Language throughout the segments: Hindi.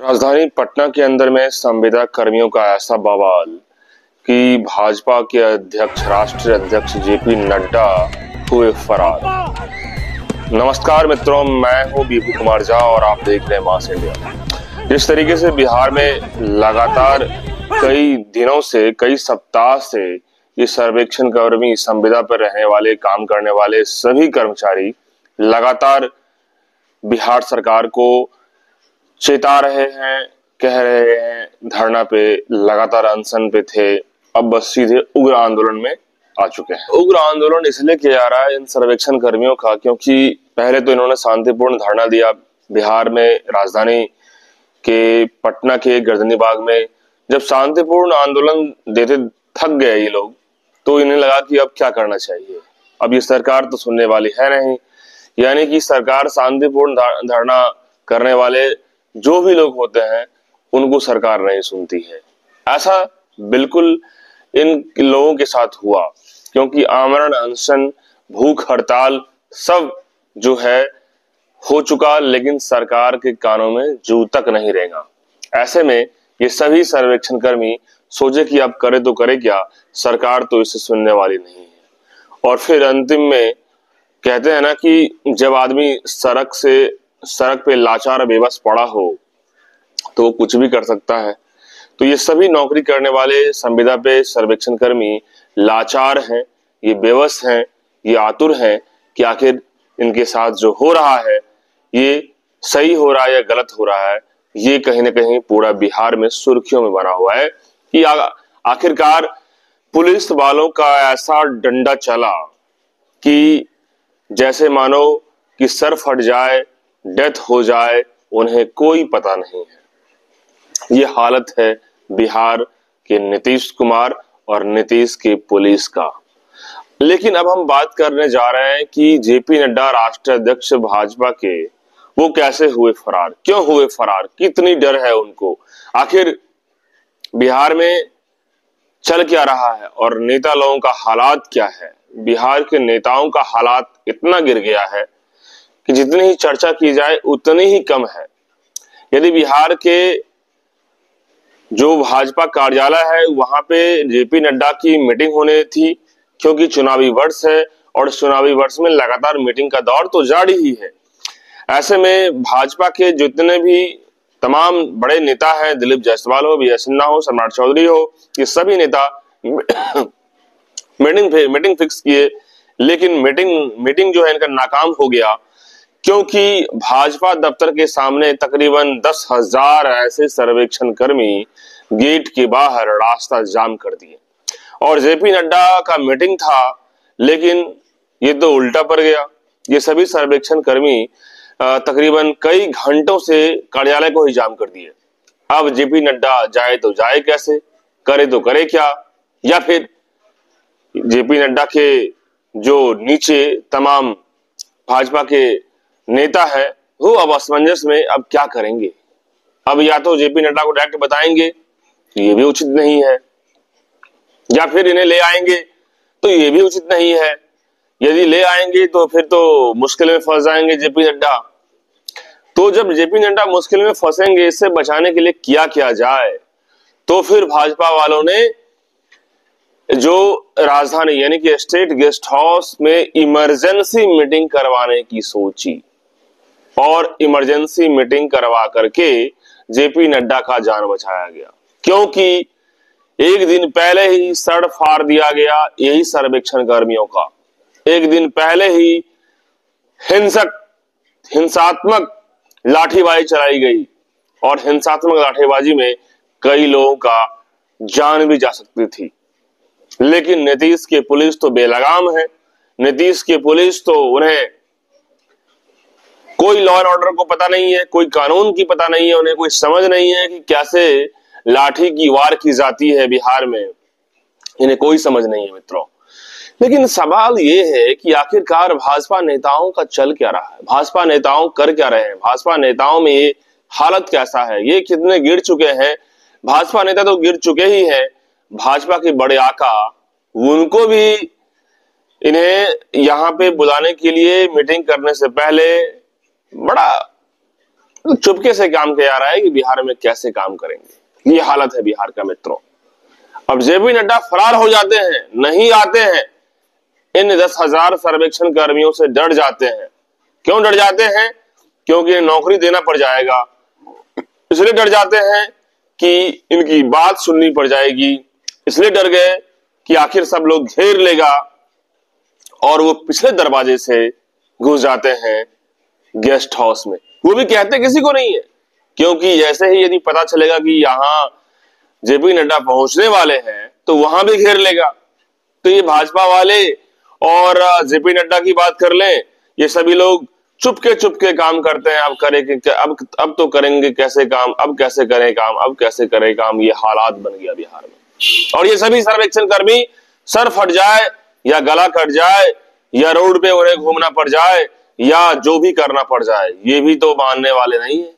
राजधानी पटना के अंदर में संविदा कर्मियों का ऐसा बवाल कि भाजपा के अध्यक्ष राष्ट्रीय अध्यक्ष जेपी नड्डा हुए फरार। नमस्कार मित्रों, मैं हूं बीपू कुमार झा और आप देख रहे हैं मास इंडिया। जिस तरीके से बिहार में लगातार कई दिनों से, कई सप्ताह से ये सर्वेक्षण कर्मी, संविदा पर रहने वाले, काम करने वाले सभी कर्मचारी लगातार बिहार सरकार को चेता रहे हैं, कह रहे हैं, धरना पे लगातार अनशन पे थे, अब बस सीधे उग्र आंदोलन में आ चुके हैं। उग्र आंदोलन इसलिए किया जा रहा है इन सर्वेक्षण कर्मियों का, क्योंकि पहले तो इन्होंने शांतिपूर्ण धरना दिया बिहार में, राजधानी के पटना के गर्दनी बाग में। जब शांतिपूर्ण आंदोलन देते थक गए ये लोग, तो इन्हें लगा कि अब क्या करना चाहिए, अब ये सरकार तो सुनने वाली है नहीं। यानी कि सरकार, शांतिपूर्ण धरना करने वाले जो भी लोग होते हैं उनको सरकार नहीं सुनती है। ऐसा बिल्कुल इन लोगों के साथ हुआ, क्योंकि आमरण अनशन, भूख हड़ताल सब जो है हो चुका, लेकिन सरकार के कानों में जू तक नहीं रहेगा। ऐसे में ये सभी सर्वेक्षण कर्मी सोचे कि अब करे तो करे क्या, सरकार तो इसे सुनने वाली नहीं है। और फिर अंतिम में कहते हैं ना कि जब आदमी सड़क पे लाचार बेबस पड़ा हो तो वो कुछ भी कर सकता है। तो ये सभी नौकरी करने वाले संविदा पे सर्वेक्षण कर्मी लाचार हैं, ये बेबस हैं, ये आतुर हैं कि आखिर इनके साथ जो हो रहा है ये सही हो रहा है या गलत हो रहा है। ये कहीं ना कहीं पूरा बिहार में सुर्खियों में बना हुआ है कि आखिरकार पुलिस वालों का ऐसा डंडा चला कि जैसे मानो कि सर फट जाए, डेथ हो जाए, उन्हें कोई पता नहीं है। ये हालत है बिहार के नीतीश कुमार और नीतीश की पुलिस का। लेकिन अब हम बात करने जा रहे हैं कि जेपी नड्डा, राष्ट्रीय अध्यक्ष भाजपा के, वो कैसे हुए फरार, क्यों हुए फरार, कितनी डर है उनको, आखिर बिहार में चल क्या रहा है और नेता लोगों का हालात क्या है। बिहार के नेताओं का हालात इतना गिर गया है कि जितनी ही चर्चा की जाए उतनी ही कम है। यदि बिहार के जो भाजपा कार्यालय है वहां पे जेपी नड्डा की मीटिंग होने थी, क्योंकि चुनावी वर्ष है और चुनावी वर्ष में लगातार मीटिंग का दौर तो जारी ही है। ऐसे में भाजपा के जितने भी तमाम बड़े नेता हैं, दिलीप जायसवाल हो, विजय सिन्हा हो, सम्राट चौधरी हो, ये सभी नेता मीटिंग फिक्स किए, लेकिन मीटिंग जो है इनका नाकाम हो गया, क्योंकि भाजपा दफ्तर के सामने तकरीबन 10,000 ऐसे सर्वेक्षण कर्मी गेट के बाहर रास्ता जाम कर दिए। और जेपी नड्डा का मीटिंग था, लेकिन ये तो उल्टा पड़ गया। ये सभी सर्वेक्षण कर्मी तकरीबन कई घंटों से कार्यालय को ही जाम कर दिए। अब जेपी नड्डा जाए तो जाए कैसे, करे तो करे क्या, या फिर जेपी नड्डा के जो नीचे तमाम भाजपा के नेता है वो अब असमंजस में, अब क्या करेंगे। अब या तो जेपी नड्डा को डायरेक्ट बताएंगे तो ये भी उचित नहीं है, या फिर इन्हें ले आएंगे तो ये भी उचित नहीं है। यदि ले आएंगे तो फिर तो मुश्किल में फंस जाएंगे जेपी नड्डा। तो जब जेपी नड्डा मुश्किल में फंसेंगे, इससे बचाने के लिए किया क्या जाए, तो फिर भाजपा वालों ने जो राजधानी यानी कि स्टेट गेस्ट हाउस में इमरजेंसी मीटिंग करवाने की सोची, और इमरजेंसी मीटिंग करवा करके जेपी नड्डा का जान बचाया गया। क्योंकि एक दिन पहले ही सड़ फाड़ दिया गया यही सर्वेक्षण कर्मियों का। एक दिन पहले ही हिंसात्मक लाठीबाजी चलाई गई, और हिंसात्मक लाठीबाजी में कई लोगों का जान भी जा सकती थी। लेकिन नीतीश की पुलिस तो बेलगाम है। नीतीश की पुलिस तो, उन्हें कोई लॉ एंड ऑर्डर को पता नहीं है, कोई कानून की पता नहीं है, उन्हें कोई समझ नहीं है कि कैसे लाठी की वार की जाती है बिहार में, इन्हें कोई समझ नहीं है मित्रों। लेकिन सवाल ये है कि आखिरकार भाजपा नेताओं का चल क्या रहा है, भाजपा नेताओं कर क्या रहे हैं, भाजपा नेताओं में ये हालत कैसा है, ये कितने गिर चुके हैं। भाजपा नेता तो गिर चुके ही हैं, भाजपा के बड़े आका, उनको भी इन्हें यहाँ पे बुलाने के लिए मीटिंग करने से पहले बड़ा चुपके से काम किया जा रहा है कि बिहार में कैसे काम करेंगे। ये हालत है बिहार का मित्रों। अब जेपी नड्डा फरार हो जाते हैं, नहीं आते हैं, इन 10,000 सर्वेक्षण कर्मियों से डर जाते हैं। क्यों डर जाते हैं? क्योंकि नौकरी देना पड़ जाएगा, इसलिए डर जाते हैं कि इनकी बात सुननी पड़ जाएगी, इसलिए डर गए कि आखिर सब लोग घेर लेगा, और वो पिछले दरवाजे से घुस जाते हैं गेस्ट हाउस में। वो भी कहते किसी को नहीं है, क्योंकि जैसे ही यदि पता चलेगा कि यहां जेपी नड्डा पहुंचने वाले हैं तो वहां भी घेर लेगा। तो ये भाजपा वाले और जेपी नड्डा की बात कर लें, ये सभी लोग चुपके काम करते हैं। अब करेंगे, अब तो करेंगे कैसे काम, अब कैसे करें काम, अब कैसे करें काम, ये हालात बन गया बिहार में। और ये सभी सर्वेक्षण कर्मी सर फट जाए या गला कट जाए या रोड पे उन्हें घूमना पड़ जाए या जो भी करना पड़ जाए, ये भी तो मानने वाले नहीं है।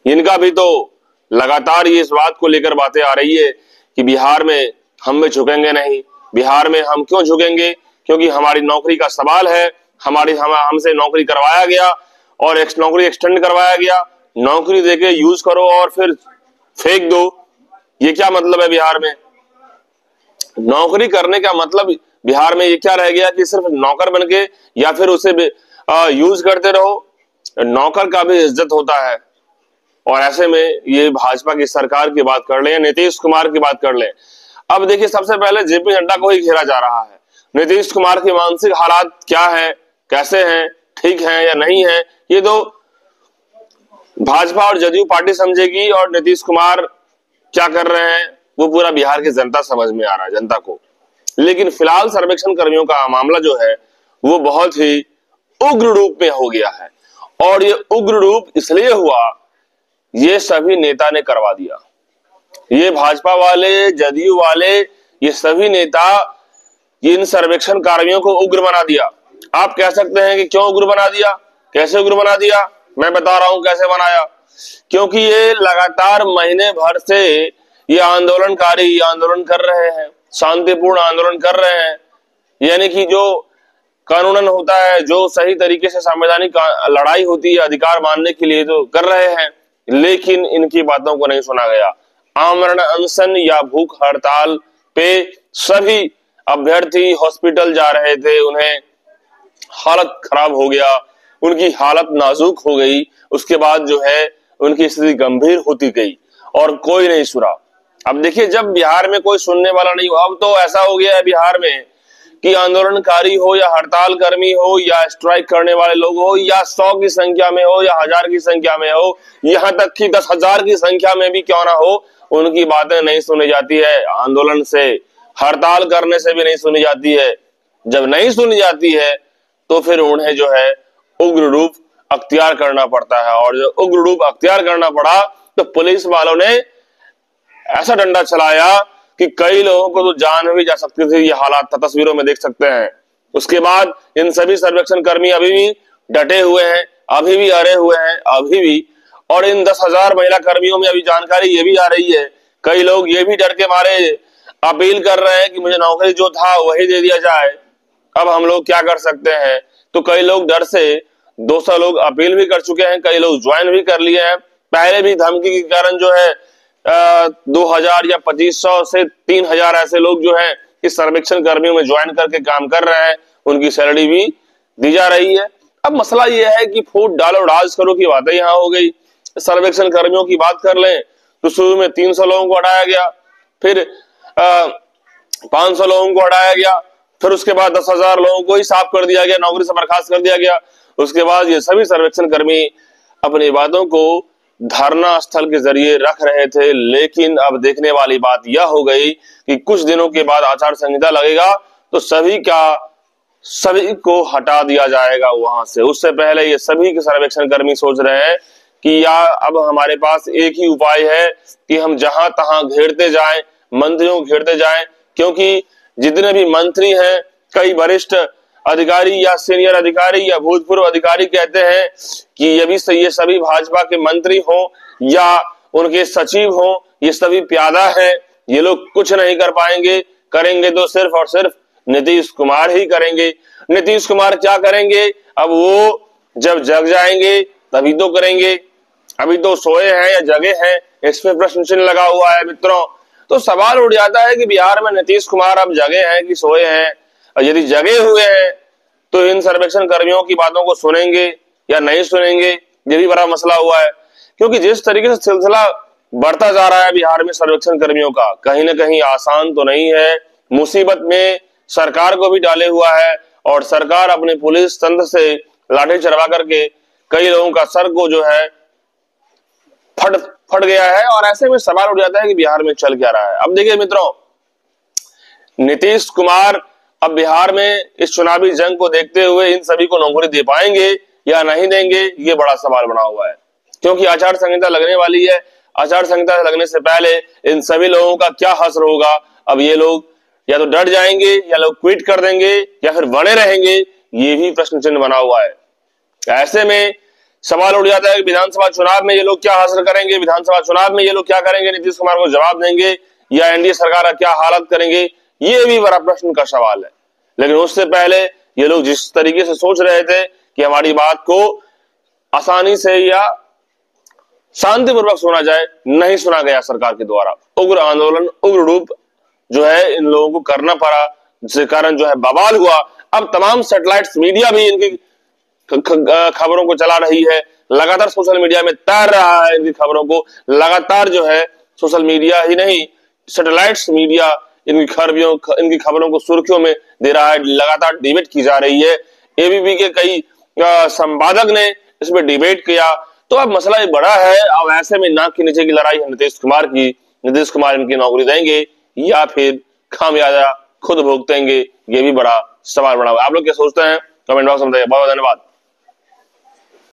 इनका भी तो लगातार ये इस बात को लेकर बातें आ रही है कि बिहार में हम में झुकेंगे नहीं। बिहार में हम क्यों झुकेंगे? क्योंकि हमारी नौकरी का सवाल है, हमसे नौकरी करवाया गया और नौकरी एक्सटेंड करवाया गया, नौकरी देके यूज करो और फिर फेंक दो। ये क्या मतलब है बिहार में? नौकरी करने का मतलब बिहार में ये क्या रह गया कि सिर्फ नौकर बनके या फिर उसे यूज करते रहो? नौकर का भी इज्जत होता है। और ऐसे में ये भाजपा की सरकार की बात कर ले या नीतीश कुमार की बात कर ले, अब देखिए सबसे पहले जेपी नड्डा को ही घेरा जा रहा है। नीतीश कुमार की मानसिक हालात क्या है, कैसे हैं, ठीक हैं या नहीं है, ये तो भाजपा और जदयू पार्टी समझेगी, और नीतीश कुमार क्या कर रहे हैं वो पूरा बिहार की जनता समझ में आ रहा है, जनता को। लेकिन फिलहाल सर्वेक्षण कर्मियों का मामला जो है वो बहुत ही उग्र रूप में हो गया है, और ये उग्र रूप इसलिए हुआ, ये सभी नेता ने करवा दिया। ये भाजपा वाले, जदयू वाले, ये सभी नेता इन सर्वेक्षण कार्मियों को उग्र बना दिया। आप कह सकते हैं कि क्यों उग्र बना दिया, कैसे उग्र बना दिया? मैं बता रहा हूं कैसे बनाया। क्योंकि ये लगातार महीने भर से ये आंदोलनकारी आंदोलन कर रहे हैं, शांतिपूर्ण आंदोलन कर रहे हैं, यानी कि जो कानूनन होता है, जो सही तरीके से संवैधानिक लड़ाई होती है अधिकार मानने के लिए, तो कर रहे हैं। लेकिन इनकी बातों को नहीं सुना गया। आमरण अनशन या भूख हड़ताल पे सभी अभ्यर्थी हॉस्पिटल जा रहे थे, उन्हें हालत खराब हो गया, उनकी हालत नाजुक हो गई। उसके बाद जो है उनकी स्थिति गंभीर होती गई और कोई नहीं सुना। अब देखिए, जब बिहार में कोई सुनने वाला नहीं हो, अब तो ऐसा हो गया है बिहार में कि आंदोलनकारी हो या हड़ताल कर्मी हो या स्ट्राइक करने वाले लोग हो, या 100 की संख्या में हो या 1000 की संख्या में हो, यहाँ तक कि 10,000 की संख्या में भी क्यों ना हो, उनकी बातें नहीं सुनी जाती है। आंदोलन से, हड़ताल करने से भी नहीं सुनी जाती है। जब नहीं सुनी जाती है तो फिर उन्हें जो है उग्र रूप अख्तियार करना पड़ता है, और जब उग्र रूप अख्तियार करना पड़ा तो पुलिस वालों ने ऐसा डंडा चलाया कि कई लोगों को तो जान भी जा सकती थी। ये हालात तस्वीरों में देख सकते हैं। उसके बाद इन सभी सर्वेक्षण कर्मी अभी भी डटे हुए हैं, अभी भी अड़े हुए हैं, अभी भी। और इन 10,000 महिला कर्मियों में अभी जानकारी ये भी आ रही है, कई लोग ये भी डर के मारे अपील कर रहे हैं कि मुझे नौकरी जो था वही दे दिया जाए, अब हम लोग क्या कर सकते हैं। तो कई लोग डर से 200 लोग अपील भी कर चुके हैं, कई लोग ज्वाइन भी कर लिए हैं। पहले भी धमकी के कारण जो है 2000 या 2500 से 3000 ऐसे लोग जो हैं इस सर्वेक्षण कर्मियों में ज्वाइन करके काम कर रहे हैं, उनकी सैलरी भी दी जा रही है। अब मसला यह है कि फूट डालो राज करो की बातें यहां हो गई। सर्वेक्षण कर्मियों की बात कर लें तो शुरू में 300 लोगों को हटाया गया, फिर 500 लोगों को हटाया गया, फिर उसके बाद 10,000 लोगों को ही साफ कर दिया गया, नौकरी से बर्खास्त कर दिया गया। उसके बाद ये सभी सर्वेक्षण कर्मी अपनी बातों को धरना स्थल के जरिए रख रहे थे। लेकिन अब देखने वाली बात यह हो गई कि कुछ दिनों के बाद आचार संहिता लगेगा तो सभी को हटा दिया जाएगा वहां से। उससे पहले ये सभी के सर्वेक्षण कर्मी सोच रहे हैं कि या अब हमारे पास एक ही उपाय है कि हम जहां तहां घेरते जाएं, मंत्रियों को घेरते जाएं, क्योंकि जितने भी मंत्री हैं, कई वरिष्ठ अधिकारी या सीनियर अधिकारी या भूतपूर्व अधिकारी कहते हैं कि ये सभी भाजपा के मंत्री हों या उनके सचिव हों, ये सभी प्यादा हैं, ये लोग कुछ नहीं कर पाएंगे, करेंगे तो सिर्फ और सिर्फ नीतीश कुमार ही करेंगे। नीतीश कुमार क्या करेंगे, अब वो जब जग जाएंगे तभी तो करेंगे। अभी तो सोए हैं या जगे हैं, इस पे प्रश्न चिन्ह लगा हुआ है मित्रों। तो सवाल उठ जाता है कि बिहार में नीतीश कुमार अब जगे हैं कि सोए हैं, और यदि जगे हुए हैं तो इन सर्वेक्षण कर्मियों की बातों को सुनेंगे या नहीं सुनेंगे, ये भी बड़ा मसला हुआ है। क्योंकि जिस तरीके से सिलसिला बढ़ता जा रहा है बिहार में सर्वेक्षण कर्मियों का, कहीं ना कहीं आसान तो नहीं है, मुसीबत में सरकार को भी डाले हुआ है, और सरकार अपने पुलिस तंत्र से लाठी चढ़वा करके कई लोगों का सर को जो है फट गया है। और ऐसे में सवाल उठ जाता है कि बिहार में चल क्या रहा है। अब देखिए मित्रों, नीतीश कुमार अब बिहार में इस चुनावी जंग को देखते हुए इन सभी को नौकरी दे पाएंगे या नहीं देंगे, ये बड़ा सवाल बना हुआ है। क्योंकि आचार संहिता लगने वाली है, आचार संहिता लगने से पहले इन सभी लोगों का क्या हश्र होगा। अब ये लोग या तो डर जाएंगे या लोग क्विट कर देंगे या फिर बने रहेंगे, ये भी प्रश्न चिन्ह बना हुआ है। ऐसे में सवाल उठ जाता है कि विधानसभा चुनाव में ये लोग क्या हासिल करेंगे, विधानसभा चुनाव में ये लोग क्या करेंगे, नीतीश कुमार को जवाब देंगे या एनडीए सरकार का क्या हालत करेंगे, ये भी बड़ा प्रश्न का सवाल है। लेकिन उससे पहले ये लोग जिस तरीके से सोच रहे थे कि हमारी बात को आसानी से या शांतिपूर्वक सुना जाए, नहीं सुना गया सरकार के द्वारा। उग्र आंदोलन, उग्र रूप जो है इन लोगों को करना पड़ा, जिसके कारण जो है बवाल हुआ। अब तमाम सैटेलाइट मीडिया भी इनकी खबरों को चला रही है, लगातार सोशल मीडिया में तैर रहा है इनकी खबरों को, लगातार जो है सोशल मीडिया ही नहीं सैटेलाइट मीडिया इनकी खबरों को सुर्खियों में दे रहा है, लगातार डिबेट की जा रही है। एबीपी के कई संपादक ने इसमें डिबेट किया। तो अब मसला ये बड़ा है। अब ऐसे में नाक के नीचे की लड़ाई है नीतीश कुमार की, नीतीश कुमार इनकी नौकरी देंगे या फिर खामियाजा खुद भुगतेंगे, ये भी बड़ा सवाल बना हुआ है। आप लोग क्या सोचते हैं, कमेंट बॉक्स में बताइए। बहुत बहुत धन्यवाद।